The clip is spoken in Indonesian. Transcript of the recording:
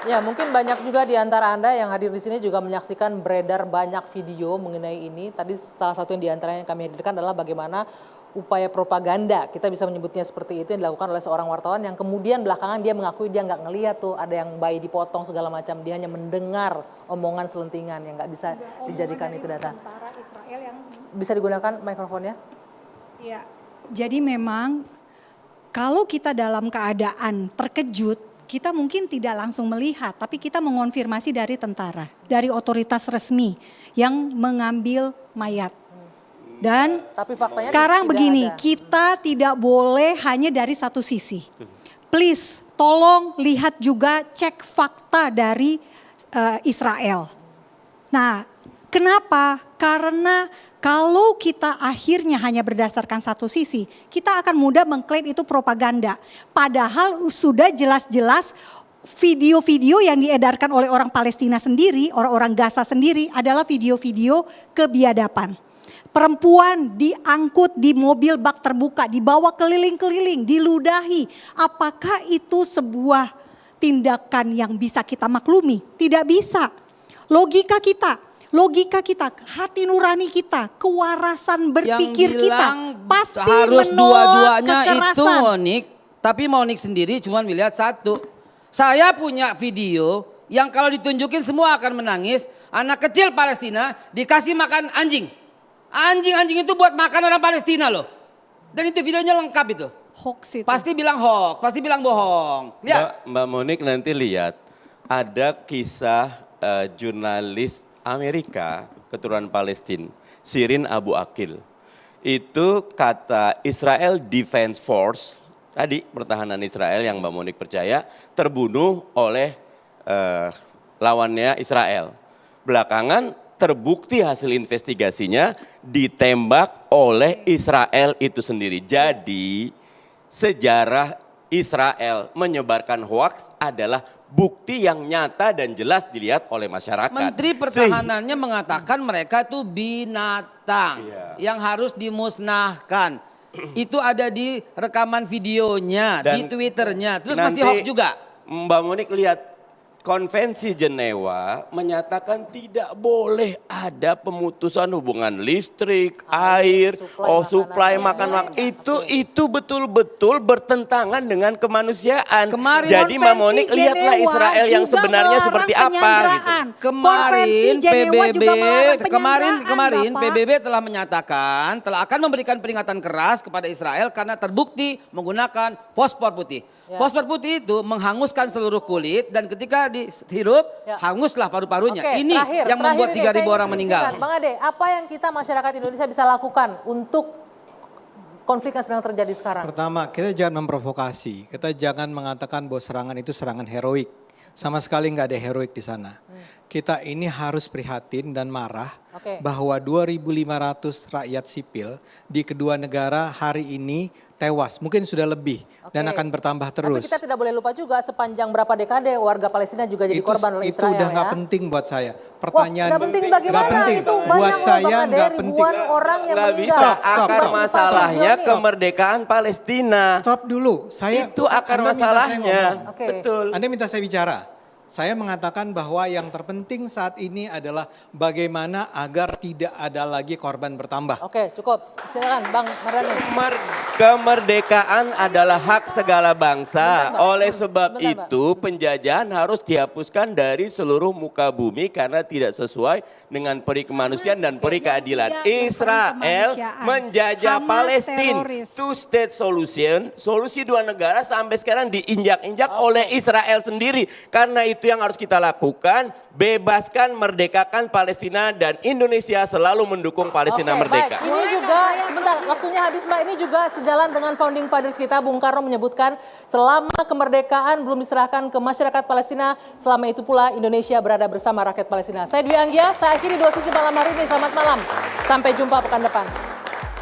Ya, mungkin banyak juga di antara Anda yang hadir di sini juga menyaksikan beredar banyak video mengenai ini. Tadi salah satu yang di antaranya yang kami hadirkan adalah bagaimana upaya propaganda, kita bisa menyebutnya seperti itu, yang dilakukan oleh seorang wartawan yang kemudian belakangan dia mengakui dia nggak ngelihat tuh ada yang bayi dipotong segala macam. Dia hanya mendengar omongan selentingan yang nggak bisa dijadikan itu data. Bisa digunakan mikrofonnya? Ya, jadi memang kalau kita dalam keadaan terkejut, kita mungkin tidak langsung melihat, tapi kita mengonfirmasi dari tentara, dari otoritas resmi yang mengambil mayat. Dan tapi faktanya sekarang begini, ada. kita tidak boleh hanya dari satu sisi. Please, tolong lihat juga cek fakta dari Israel. Nah, kenapa? Karena kalau kita akhirnya hanya berdasarkan satu sisi, kita akan mudah mengklaim itu propaganda. Padahal sudah jelas-jelas video-video yang diedarkan oleh orang Palestina sendiri, orang-orang Gaza sendiri adalah video-video kebiadaban. Perempuan diangkut di mobil bak terbuka, dibawa keliling-keliling, diludahi. Apakah itu sebuah tindakan yang bisa kita maklumi? Tidak bisa. Logika kita, hati nurani kita, kewarasan berpikir kita pasti harus dua-duanya itu kekerasan. Tapi Monik sendiri cuma melihat satu. Saya punya video yang kalau ditunjukin semua akan menangis. Anak kecil Palestina dikasih makan anjing. Anjing-anjing itu buat makan orang Palestina loh. Dan itu videonya lengkap itu. Hoax itu. Pasti bilang hoax, pasti bilang bohong. Lihat. Mbak Monik nanti lihat ada kisah jurnalis Amerika keturunan Palestina, Shirin Abu Akleh. Itu kata Israel Defense Force, tadi pertahanan Israel yang Mbak Monik percaya, terbunuh oleh lawannya Israel. Belakangan terbukti hasil investigasinya ditembak oleh Israel itu sendiri. Jadi sejarah Israel menyebarkan hoaks adalah bukti yang nyata dan jelas dilihat oleh masyarakat. Menteri Pertahanannya mengatakan mereka itu binatang yang harus dimusnahkan. Itu ada di rekaman videonya, Dan di Twitternya. Terus masih hoax juga. Mbak Monik lihat, Konvensi Jenewa menyatakan tidak boleh ada pemutusan hubungan listrik, air, suplai makanan. Itu betul-betul bertentangan dengan kemanusiaan. Jadi Mbak Monik lihatlah Israel yang sebenarnya seperti apa gitu. Kemarin PBB telah menyatakan telah akan memberikan peringatan keras kepada Israel karena terbukti menggunakan fosfor putih. Fosfor putih itu menghanguskan seluruh kulit dan ketika dihirup hanguslah paru-parunya. Ini yang membuat 3.000 orang meninggal. Bang Ade, apa yang kita masyarakat Indonesia bisa lakukan untuk konflik yang sedang terjadi sekarang? Pertama, kita jangan memprovokasi. Kita jangan mengatakan bahwa serangan itu serangan heroik. Sama sekali nggak ada heroik di sana. Kita ini harus prihatin dan marah bahwa 2.500 rakyat sipil di kedua negara hari ini tewas. Mungkin sudah lebih dan akan bertambah terus. Tapi kita tidak boleh lupa juga sepanjang berapa dekade warga Palestina juga jadi korban oleh Israel. Itu udah nggak penting buat saya. Pertanyaan nggak penting bagaimana? Gak penting. Itu buat saya nggak penting. Orang yang nggak bisa. Akar masalahnya kemerdekaan Palestina. Stop dulu. Itu akar masalahnya. Betul. Anda minta saya bicara. Saya mengatakan bahwa yang terpenting saat ini adalah bagaimana agar tidak ada lagi korban bertambah. Oke, cukup. Silakan Bang Mardhani. Kemerdekaan adalah hak segala bangsa. Oleh sebab itu penjajahan harus dihapuskan dari seluruh muka bumi karena tidak sesuai dengan peri kemanusiaan dan peri keadilan. Israel menjajah Palestina. Two state solution, solusi dua negara sampai sekarang diinjak-injak oleh Israel sendiri. Karena itu yang harus kita lakukan, bebaskan, merdekakan Palestina dan Indonesia selalu mendukung Palestina merdeka. Baik. Ini juga, sebentar waktunya habis Mbak, ini juga sejalan dengan founding fathers kita, Bung Karno menyebutkan selama kemerdekaan belum diserahkan ke masyarakat Palestina, selama itu pula Indonesia berada bersama rakyat Palestina. Saya Dwi Anggia, saya akhiri 2 sisi malam hari ini, selamat malam, sampai jumpa pekan depan.